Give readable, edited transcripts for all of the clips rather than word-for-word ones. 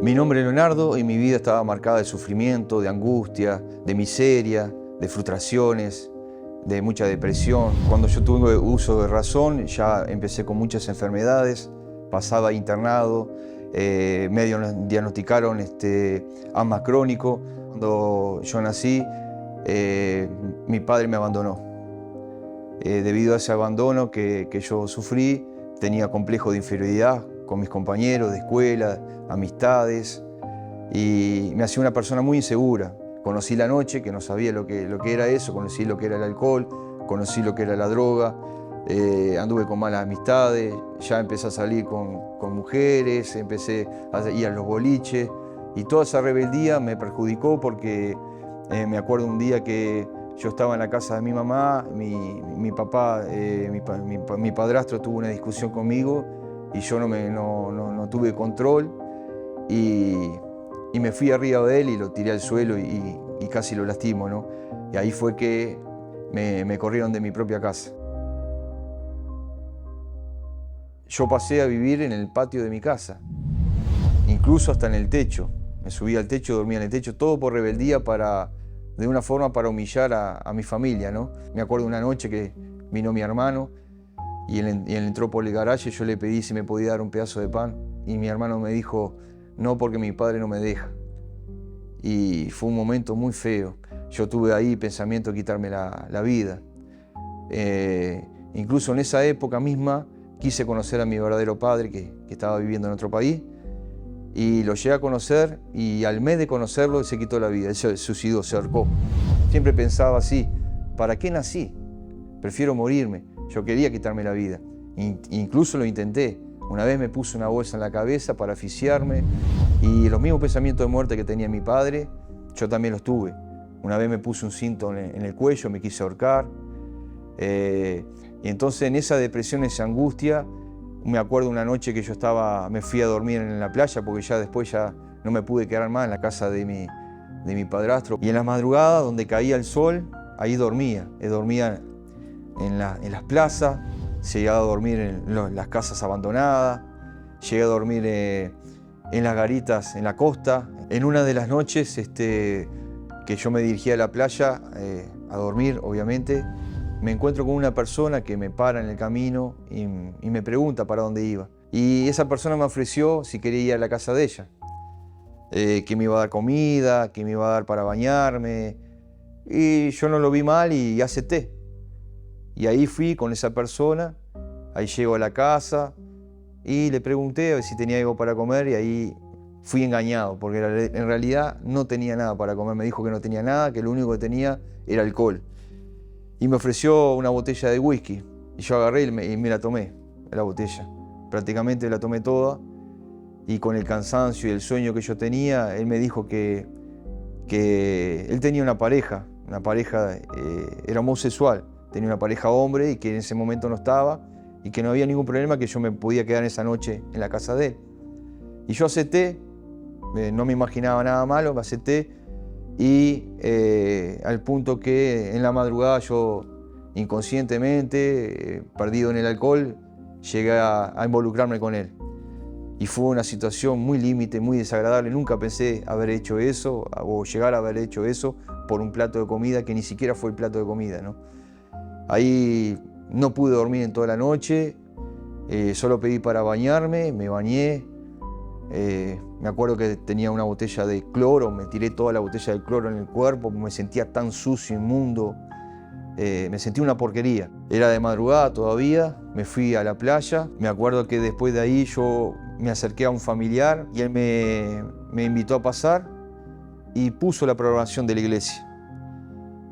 Mi nombre es Leonardo y mi vida estaba marcada de sufrimiento, de angustia, de miseria, de frustraciones, de mucha depresión. Cuando yo tuve uso de razón, ya empecé con muchas enfermedades, pasaba internado, me diagnosticaron asma crónico. Cuando yo nací, mi padre me abandonó. Debido a ese abandono que yo sufrí, tenía complejo de inferioridad con mis compañeros de escuela, amistades, y me hacía una persona muy insegura. Conocí la noche, que no sabía lo que era eso, conocí lo que era el alcohol, conocí lo que era la droga, anduve con malas amistades, ya empecé a salir con mujeres, empecé a ir a los boliches, y toda esa rebeldía me perjudicó porque me acuerdo un día que yo estaba en la casa de mi mamá, mi papá, mi padrastro tuvo una discusión conmigo y yo no tuve control y me fui arriba de él y lo tiré al suelo y casi lo lastimo, ¿no? Y ahí fue que me corrieron de mi propia casa. Yo pasé a vivir en el patio de mi casa, incluso hasta en el techo. Me subía al techo, dormía en el techo, todo por rebeldía de una forma para humillar a mi familia, ¿no? Me acuerdo una noche que vino mi hermano y él entró por el garaje, yo le pedí si me podía dar un pedazo de pan y mi hermano me dijo, no, porque mi padre no me deja. Y fue un momento muy feo. Yo tuve ahí pensamiento de quitarme la vida. Incluso en esa época misma quise conocer a mi verdadero padre que estaba viviendo en otro país y lo llegué a conocer y al mes de conocerlo se quitó la vida, él se suicidó, se ahorcó. Siempre pensaba así, ¿para qué nací? Prefiero morirme. Yo quería quitarme la vida, incluso lo intenté. Una vez me puse una bolsa en la cabeza para asfixiarme y los mismos pensamientos de muerte que tenía mi padre, yo también los tuve. Una vez me puse un cinto en el cuello, me quise ahorcar. Y entonces en esa depresión, esa angustia, me acuerdo una noche que me fui a dormir en la playa porque ya después no me pude quedar más en la casa de mi padrastro. Y en las madrugadas, donde caía el sol, ahí dormía. Dormía en las plazas, llegué a dormir en las casas abandonadas, llegué a dormir en las garitas en la costa. En una de las noches que yo me dirigía a la playa a dormir, obviamente, me encuentro con una persona que me para en el camino y me pregunta para dónde iba. Y esa persona me ofreció si quería ir a la casa de ella, que me iba a dar comida, que me iba a dar para bañarme. Y yo no lo vi mal y acepté. Y ahí fui con esa persona, ahí llego a la casa y le pregunté a ver si tenía algo para comer y ahí fui engañado, porque en realidad no tenía nada para comer. Me dijo que no tenía nada, que lo único que tenía era alcohol. Y me ofreció una botella de whisky y yo agarré y me la tomé, la botella. Prácticamente la tomé toda y con el cansancio y el sueño que yo tenía, él me dijo que él tenía una pareja era homosexual. Tenía una pareja hombre y que en ese momento no estaba y que no había ningún problema, que yo me podía quedar esa noche en la casa de él. Y yo acepté, no me imaginaba nada malo, me acepté y al punto que en la madrugada yo inconscientemente, perdido en el alcohol, llegué a involucrarme con él. Y fue una situación muy límite, muy desagradable. Nunca pensé haber hecho eso o llegar a haber hecho eso por un plato de comida que ni siquiera fue el plato de comida, ¿no? Ahí no pude dormir en toda la noche, solo pedí para bañarme, me bañé. Me acuerdo que tenía una botella de cloro, me tiré toda la botella de cloro en el cuerpo, me sentía tan sucio, inmundo, me sentí una porquería. Era de madrugada todavía, me fui a la playa. Me acuerdo que después de ahí yo me acerqué a un familiar y él me invitó a pasar y puso la programación de la iglesia.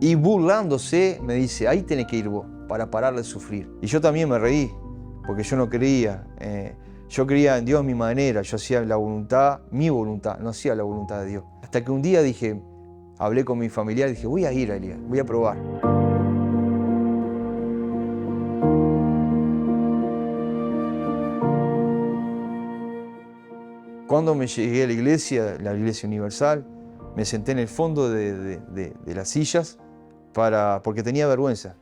Y burlándose me dice, ahí tenés que ir vos para parar de sufrir. Y yo también me reí, porque yo no creía. Yo creía en Dios a mi manera, yo hacía la voluntad, mi voluntad, no hacía la voluntad de Dios. Hasta que un día hablé con mi familiar y dije, voy a ir, Elías, voy a probar. Cuando me llegué a la iglesia universal, me senté en el fondo de las sillas porque tenía vergüenza.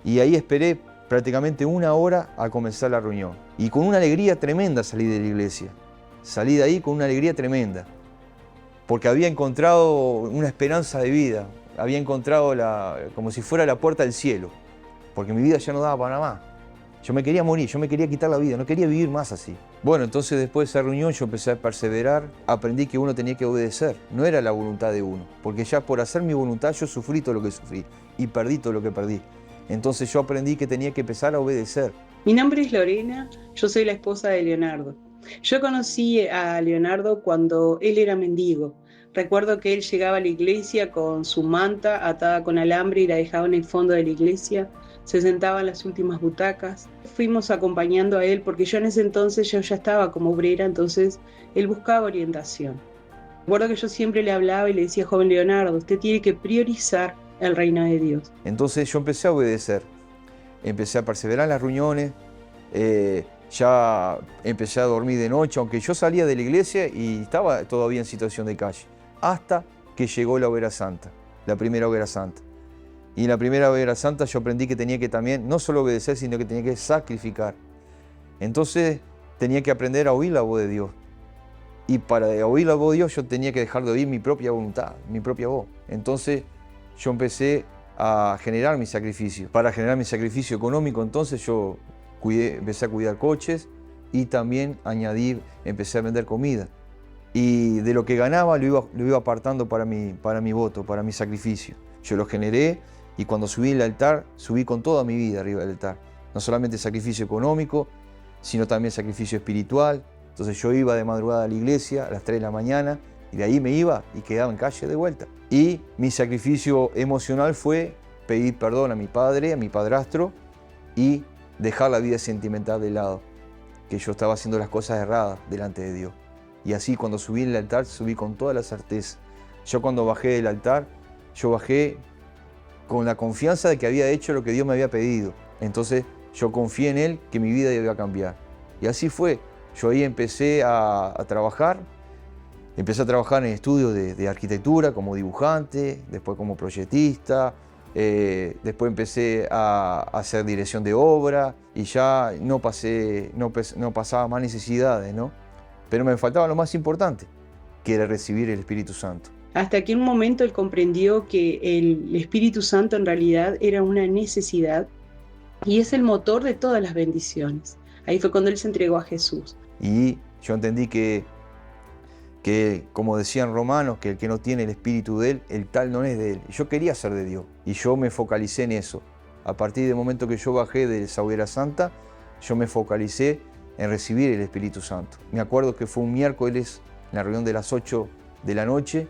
Y ahí esperé prácticamente una hora a comenzar la reunión. Y con una alegría tremenda salí de la iglesia. salí de ahí con una alegría tremenda, porque había encontrado una esperanza de vida, había encontrado como si fuera la puerta del cielo, porque mi vida ya no daba para más. Yo me quería morir, yo me quería quitar la vida, no quería vivir más así. Bueno, entonces después de esa reunión yo empecé a perseverar, aprendí que uno tenía que obedecer, no era la voluntad de uno, porque ya por hacer mi voluntad yo sufrí todo lo que sufrí y perdí todo lo que perdí. Entonces yo aprendí que tenía que empezar a obedecer. Mi nombre es Lorena, yo soy la esposa de Leonardo. Yo conocí a Leonardo cuando él era mendigo. Recuerdo que él llegaba a la iglesia con su manta atada con alambre y la dejaba en el fondo de la iglesia, se sentaba en las últimas butacas. Fuimos acompañando a él porque yo en ese entonces yo ya estaba como obrera, entonces él buscaba orientación. Recuerdo que yo siempre le hablaba y le decía, joven Leonardo, usted tiene que priorizar el reino de Dios. Entonces yo empecé a obedecer, empecé a perseverar en las reuniones, ya empecé a dormir de noche, aunque yo salía de la iglesia y estaba todavía en situación de calle, hasta que llegó la Hoguera Santa, la primera Hoguera Santa. Y en la primera Hoguera Santa yo aprendí que tenía que también, no solo obedecer, sino que tenía que sacrificar. Entonces tenía que aprender a oír la voz de Dios. Y para oír la voz de Dios yo tenía que dejar de oír mi propia voluntad, mi propia voz. Entonces yo empecé a generar mi sacrificio. Para generar mi sacrificio económico, entonces yo empecé a cuidar coches y también empecé a vender comida. Y de lo que ganaba lo iba apartando para mi voto, para mi sacrificio. Yo lo generé y cuando subí al altar, subí con toda mi vida arriba del altar. No solamente sacrificio económico, sino también sacrificio espiritual. Entonces yo iba de madrugada a la iglesia a las 3 de la mañana y de ahí me iba y quedaba en calle de vuelta. Y mi sacrificio emocional fue pedir perdón a mi padre, a mi padrastro y dejar la vida sentimental de lado, que yo estaba haciendo las cosas erradas delante de Dios. Y así cuando subí en el altar, subí con toda la certeza. Yo cuando bajé del altar, yo bajé con la confianza de que había hecho lo que Dios me había pedido. Entonces yo confié en Él que mi vida iba a cambiar. Y así fue. Yo ahí empecé a trabajar. Empecé a trabajar en estudios de arquitectura como dibujante, después como proyectista, después empecé a hacer dirección de obra y ya no pasaba más necesidades, ¿no? Pero me faltaba lo más importante, que era recibir el Espíritu Santo. Hasta que en un momento él comprendió que el Espíritu Santo en realidad era una necesidad y es el motor de todas las bendiciones. Ahí fue cuando él se entregó a Jesús. Y yo entendí que como decían Romanos, que el que no tiene el Espíritu de Él, el tal no es de Él. Y yo quería ser de Dios y yo me focalicé en eso. A partir del momento que yo bajé de esa Hoguera Santa, yo me focalicé en recibir el Espíritu Santo. Me acuerdo que fue un miércoles, en la reunión de las 8 de la noche,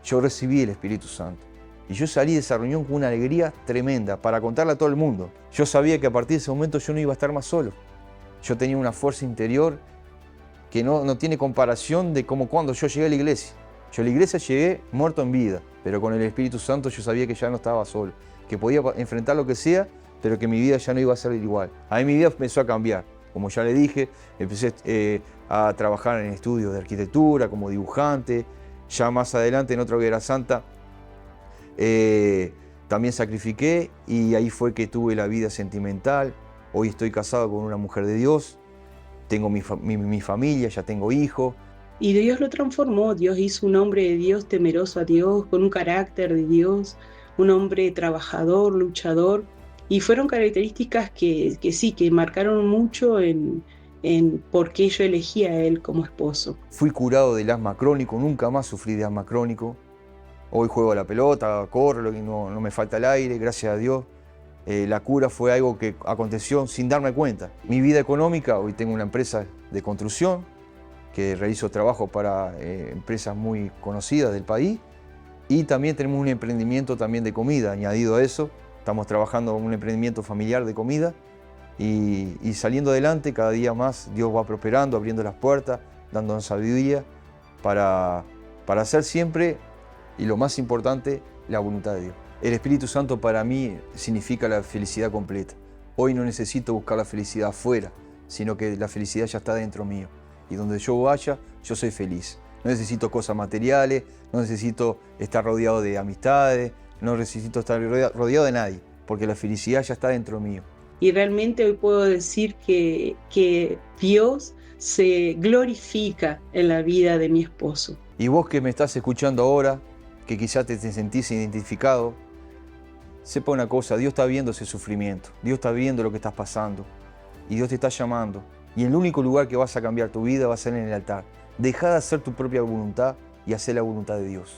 yo recibí el Espíritu Santo. Y yo salí de esa reunión con una alegría tremenda para contarle a todo el mundo. Yo sabía que a partir de ese momento yo no iba a estar más solo. Yo tenía una fuerza interior que no tiene comparación de como cuando yo llegué a la iglesia. Yo a la iglesia llegué muerto en vida, pero con el Espíritu Santo yo sabía que ya no estaba solo, que podía enfrentar lo que sea, pero que mi vida ya no iba a ser igual. Ahí mi vida empezó a cambiar. Como ya le dije, empecé a trabajar en estudios de arquitectura, como dibujante. Ya más adelante en otra Hoguera Santa también sacrifiqué y ahí fue que tuve la vida sentimental. Hoy estoy casado con una mujer de Dios, tengo mi familia, ya tengo hijos. Y Dios lo transformó, Dios hizo un hombre de Dios temeroso a Dios, con un carácter de Dios, un hombre trabajador, luchador. Y fueron características que marcaron mucho en por qué yo elegí a él como esposo. Fui curado del asma crónico, nunca más sufrí de asma crónico. Hoy juego a la pelota, corro, no me falta el aire, gracias a Dios. La cura fue algo que aconteció sin darme cuenta. Mi vida económica, hoy tengo una empresa de construcción que realizo trabajo para empresas muy conocidas del país y también tenemos un emprendimiento también de comida. Añadido a eso, estamos trabajando en un emprendimiento familiar de comida y saliendo adelante cada día más. Dios va prosperando, abriendo las puertas, dándonos sabiduría para hacer siempre, y lo más importante, la voluntad de Dios. El Espíritu Santo para mí significa la felicidad completa. Hoy no necesito buscar la felicidad afuera, sino que la felicidad ya está dentro mío. Y donde yo vaya, yo soy feliz. No necesito cosas materiales, no necesito estar rodeado de amistades, no necesito estar rodeado de nadie, porque la felicidad ya está dentro mío. Y realmente hoy puedo decir que Dios se glorifica en la vida de mi esposo. Y vos que me estás escuchando ahora, que quizás te sentís identificado, sepa una cosa, Dios está viendo ese sufrimiento, Dios está viendo lo que estás pasando y Dios te está llamando. Y el único lugar que vas a cambiar tu vida va a ser en el altar. Deja de hacer tu propia voluntad y hacer la voluntad de Dios.